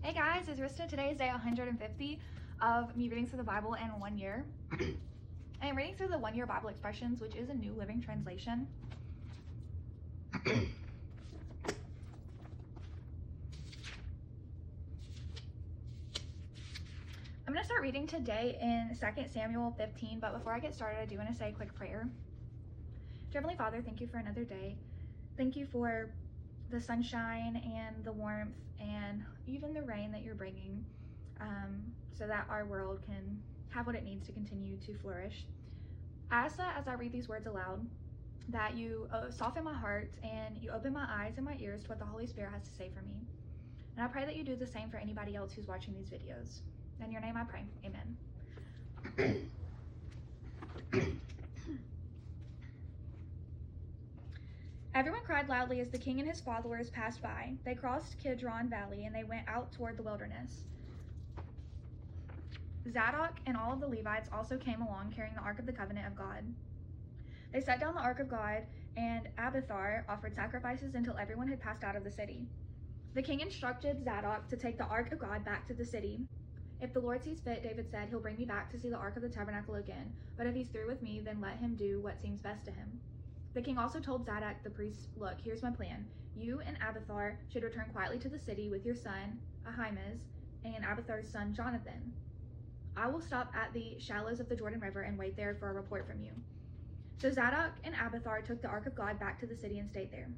Hey guys, it's Rista. Today is day 150 of me reading through the Bible in 1 year. I'm reading through the 1 year Bible expressions, which is a New Living Translation. I'm going to start reading today in 2 Samuel 15, but before I get started, I do want to say a quick prayer. Dear Heavenly Father, thank you for another day. Thank you for the sunshine and the warmth and even the rain that you're bringing, so that our world can have what it needs to continue to flourish. I ask that as I read these words aloud, that you soften my heart and you open my eyes and my ears to what the Holy Spirit has to say for me. And I pray that you do the same for anybody else who's watching these videos. In your name I pray, amen. Everyone cried loudly as the king and his followers passed by. They crossed Kidron Valley and they went out toward the wilderness. Zadok and all of the Levites also came along carrying the Ark of the Covenant of God. They set down the Ark of God, and Abiathar offered sacrifices until everyone had passed out of the city. The king instructed Zadok to take the Ark of God back to the city. If the Lord sees fit, David said, he'll bring me back to see the Ark of the Tabernacle again, but if he's through with me, then let him do what seems best to him. The king also told Zadok the priest, look, here's my plan. You and Abiathar should return quietly to the city with your son, Ahimaaz, and Abiathar's son, Jonathan. I will stop at the shallows of the Jordan River and wait there for a report from you. So Zadok and Abiathar took the Ark of God back to the city and stayed there.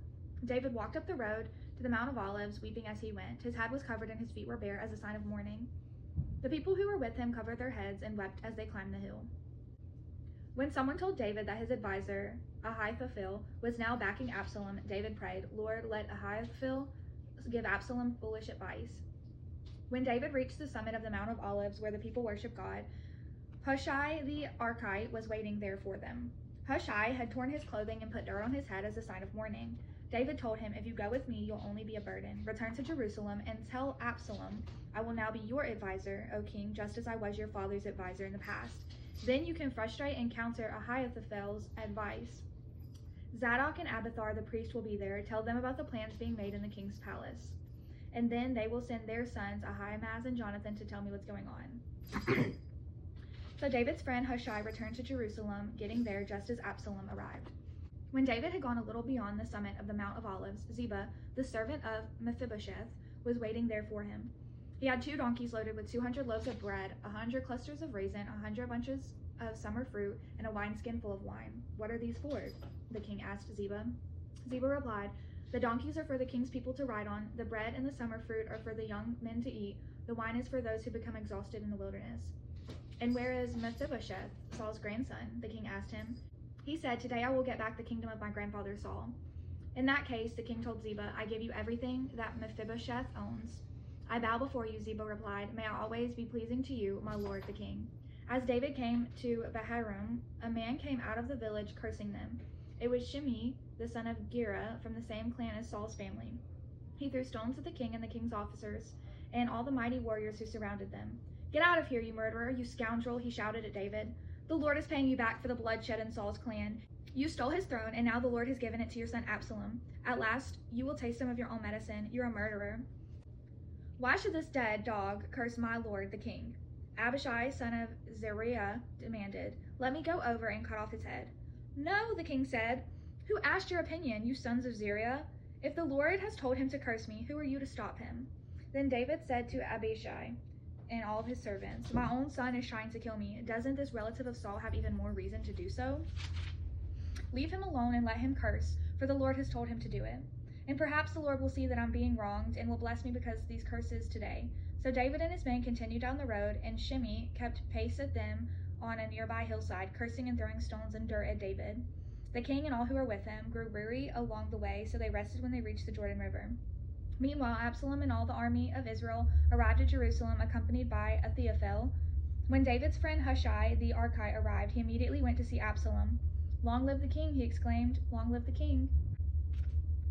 David walked up the road to the Mount of Olives, weeping as he went. His head was covered and his feet were bare as a sign of mourning. The people who were with him covered their heads and wept as they climbed the hill. When someone told David that his advisor, Ahithophel, was now backing Absalom, David prayed, Lord, let Ahithophel give Absalom foolish advice. When David reached the summit of the Mount of Olives where the people worship God, Hushai the Archite was waiting there for them. Hushai had torn his clothing and put dirt on his head as a sign of mourning. David told him, if you go with me, you'll only be a burden. Return to Jerusalem and tell Absalom, I will now be your advisor, O king, just as I was your father's advisor in the past. Then you can frustrate and counter Ahithophel's advice. Zadok and Abiathar the priest will be there. Tell them about the plans being made in the king's palace. And then they will send their sons, Ahimaaz and Jonathan, to tell me what's going on. So David's friend Hushai returned to Jerusalem, getting there just as Absalom arrived. When David had gone a little beyond the summit of the Mount of Olives, Ziba, the servant of Mephibosheth, was waiting there for him. He had 2 donkeys loaded with 200 loaves of bread, 100 clusters of raisin, 100 bunches of summer fruit, and a wineskin full of wine. What are these for? The king asked Ziba. Ziba replied, the donkeys are for the king's people to ride on, the bread and the summer fruit are for the young men to eat, the wine is for those who become exhausted in the wilderness. And where is Mephibosheth, Saul's grandson? The king asked him. He said, today I will get back the kingdom of my grandfather Saul. In that case, the king told Ziba, I give you everything that Mephibosheth owns. I bow before you, Ziba replied. May I always be pleasing to you, my lord the king. As David came to Bahurim, a man came out of the village cursing them. It was Shimei, the son of Gera, from the same clan as Saul's family. He threw stones at the king and the king's officers, and all the mighty warriors who surrounded them. Get out of here, you murderer, you scoundrel, he shouted at David. The Lord is paying you back for the bloodshed in Saul's clan. You stole his throne, and now the Lord has given it to your son Absalom. At last, you will taste some of your own medicine. You're a murderer. Why should this dead dog curse my lord, the king? Abishai, son of Zeruiah, demanded. Let me go over and cut off his head. No, the king said. Who asked your opinion, you sons of Zeruiah? If the Lord has told him to curse me, who are you to stop him? Then David said to Abishai and all of his servants, my own son is trying to kill me. Doesn't this relative of Saul have even more reason to do so? Leave him alone and let him curse, for the Lord has told him to do it. And perhaps the Lord will see that I'm being wronged and will bless me because of these curses today. So David and his men continued down the road, and Shimei kept pace with them on a nearby hillside, cursing and throwing stones and dirt at David. The king and all who were with him grew weary along the way, so they rested when they reached the Jordan River. Meanwhile, Absalom and all the army of Israel arrived at Jerusalem, accompanied by Ahithophel. When David's friend Hushai the Archite arrived, he immediately went to see Absalom. Long live the king, he exclaimed. Long live the king.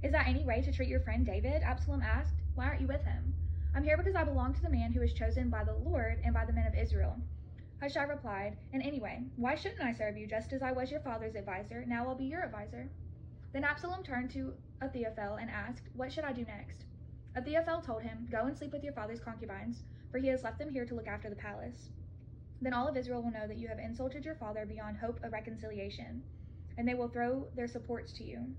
Is that any way to treat your friend David? Absalom asked. Why aren't you with him? I'm here because I belong to the man who is chosen by the Lord and by the men of Israel. Hushai replied, and anyway, why shouldn't I serve you just as I was your father's advisor? Now I'll be your advisor. Then Absalom turned to Ahithophel and asked, what should I do next? Ahithophel told him, "Go and sleep with your father's concubines, for he has left them here to look after the palace. Then all of Israel will know that you have insulted your father beyond hope of reconciliation, and they will throw their supports to you."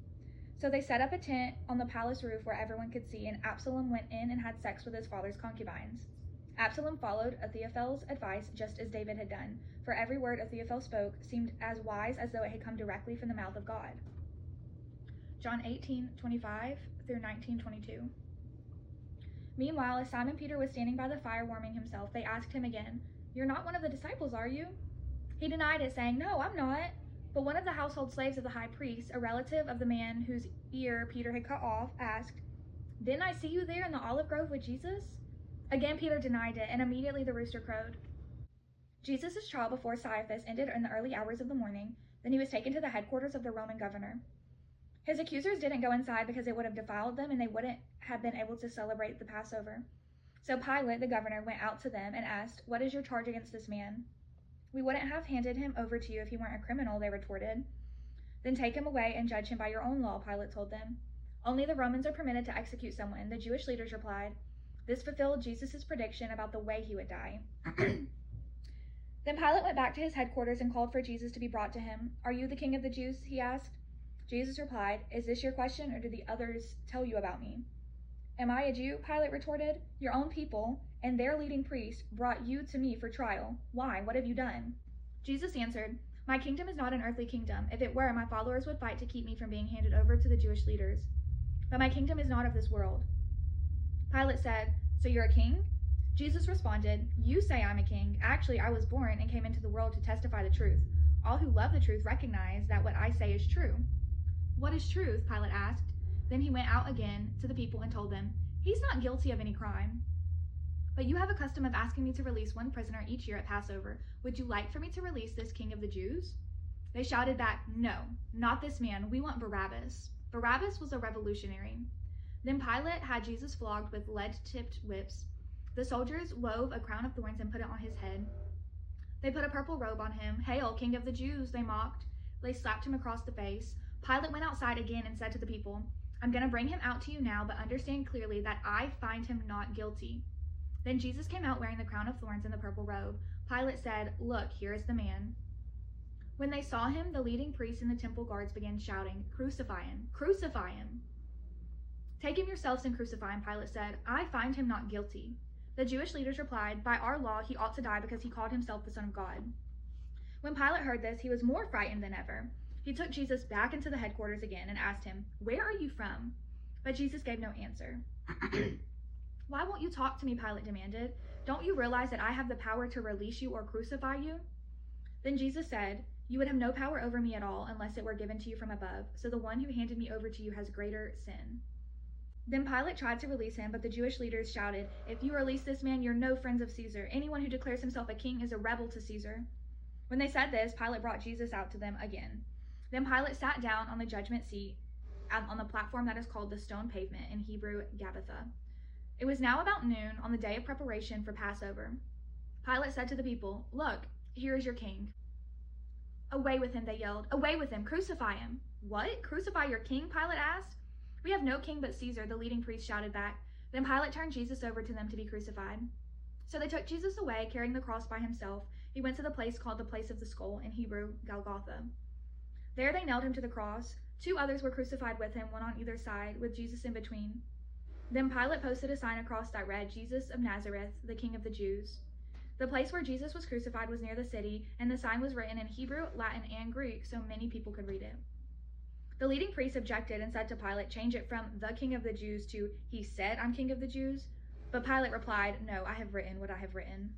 So they set up a tent on the palace roof where everyone could see, and Absalom went in and had sex with his father's concubines. Absalom followed Ahithophel's advice just as David had done, for every word Ahithophel spoke seemed as wise as though it had come directly from the mouth of God. John 18:25 through 19:22. Meanwhile, as Simon Peter was standing by the fire warming himself, they asked him again, "You're not one of the disciples, are you?" He denied it, saying, "No, I'm not." But one of the household slaves of the high priest, a relative of the man whose ear Peter had cut off, asked, "Didn't I see you there in the olive grove with Jesus?" Again Peter denied it, and immediately the rooster crowed. Jesus' trial before Caiaphas ended in the early hours of the morning. Then he was taken to the headquarters of the Roman governor. His accusers didn't go inside because it would have defiled them and they wouldn't have been able to celebrate the Passover. So Pilate, the governor, went out to them and asked, "What is your charge against this man?" "We wouldn't have handed him over to you if he weren't a criminal," they retorted. "Then take him away and judge him by your own law," Pilate told them. "Only the Romans are permitted to execute someone," the Jewish leaders replied. This fulfilled Jesus' prediction about the way he would die. Then Pilate went back to his headquarters and called for Jesus to be brought to him. "Are you the king of the Jews?" he asked. Jesus replied, "Is this your question, or did the others tell you about me?" "Am I a Jew?" Pilate retorted. "Your own people and their leading priest brought you to me for trial. Why? What have you done?" Jesus answered, "My kingdom is not an earthly kingdom. If it were, my followers would fight to keep me from being handed over to the Jewish leaders. But my kingdom is not of this world." Pilate said, "So you're a king?" Jesus responded, "You say I'm a king. Actually, I was born and came into the world to testify the truth. All who love the truth recognize that what I say is true." "What is truth?" Pilate asked. Then he went out again to the people and told them, "He's not guilty of any crime. But you have a custom of asking me to release one prisoner each year at Passover. Would you like for me to release this king of the Jews?" They shouted back, "No, not this man. We want Barabbas." Barabbas was a revolutionary. Then Pilate had Jesus flogged with lead-tipped whips. The soldiers wove a crown of thorns and put it on his head. They put a purple robe on him. "Hail, King of the Jews," they mocked. They slapped him across the face. Pilate went outside again and said to the people, "I'm going to bring him out to you now, but understand clearly that I find him not guilty." Then Jesus came out wearing the crown of thorns and the purple robe. Pilate said, "Look, here is the man." When they saw him, the leading priests and the temple guards began shouting, "Crucify him! Crucify him!" "Take him yourselves and crucify him," Pilate said. "I find him not guilty." The Jewish leaders replied, "By our law, he ought to die because he called himself the Son of God." When Pilate heard this, he was more frightened than ever. He took Jesus back into the headquarters again and asked him, "Where are you from?" But Jesus gave no answer. "Why won't you talk to me?" Pilate demanded. "Don't you realize that I have the power to release you or crucify you?" Then Jesus said, "You would have no power over me at all unless it were given to you from above. So the one who handed me over to you has greater sin." Then Pilate tried to release him, but the Jewish leaders shouted, "If you release this man, you're no friends of Caesar. Anyone who declares himself a king is a rebel to Caesar." When they said this, Pilate brought Jesus out to them again. Then Pilate sat down on the judgment seat on the platform that is called the stone pavement, in Hebrew, Gabbatha. It was now about noon on the day of preparation for Passover. Pilate said to the people, "Look, here is your king." "Away with him," they yelled. "Away with him! Crucify him!" "What? Crucify your king?" Pilate asked. "We have no king but Caesar," the leading priest shouted back. Then Pilate turned Jesus over to them to be crucified. So they took Jesus away, carrying the cross by himself. He went to the place called the place of the skull, in Hebrew, Golgotha. There they nailed him to the cross. 2 others were crucified with him, one on either side, with Jesus in between. Then Pilate posted a sign across that read, "Jesus of Nazareth, the King of the Jews." The place where Jesus was crucified was near the city, and the sign was written in Hebrew, Latin, and Greek, so many people could read it. The leading priests objected and said to Pilate, "Change it from 'the King of the Jews' to 'he said, I'm King of the Jews'." But Pilate replied, "No, I have written what I have written."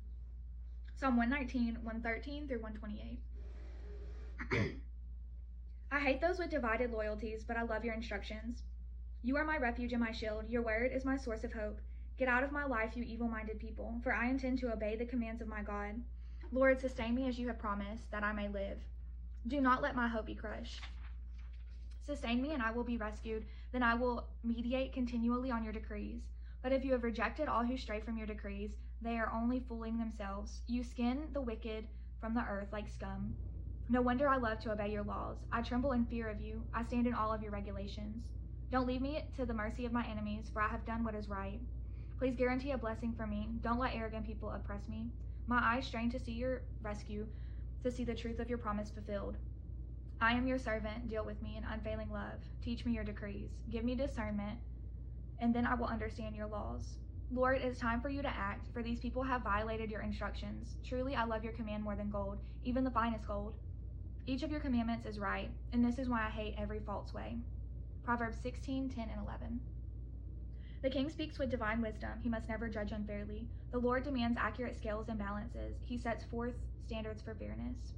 Psalm 119, 113 through 128. I hate those with divided loyalties, but I love your instructions. You are my refuge and my shield. Your word is my source of hope. Get out of my life, you evil-minded people, for I intend to obey the commands of my God. Lord, sustain me as you have promised, that I may live. Do not let my hope be crushed. Sustain me and I will be rescued. Then I will meditate continually on your decrees. But if you have rejected all who stray from your decrees, they are only fooling themselves. You skin the wicked from the earth like scum. No wonder I love to obey your laws. I tremble in fear of you. I stand in awe of your regulations. Don't leave me to the mercy of my enemies, for I have done what is right. Please guarantee a blessing for me. Don't let arrogant people oppress me. My eyes strain to see your rescue, to see the truth of your promise fulfilled. I am your servant. Deal with me in unfailing love. Teach me your decrees. Give me discernment, and then I will understand your laws. Lord, it is time for you to act, for these people have violated your instructions. Truly, I love your command more than gold, even the finest gold. Each of your commandments is right, and this is why I hate every false way. Proverbs 16:10 and 11. The king speaks with divine wisdom. He must never judge unfairly. The Lord demands accurate scales and balances. He sets forth standards for fairness.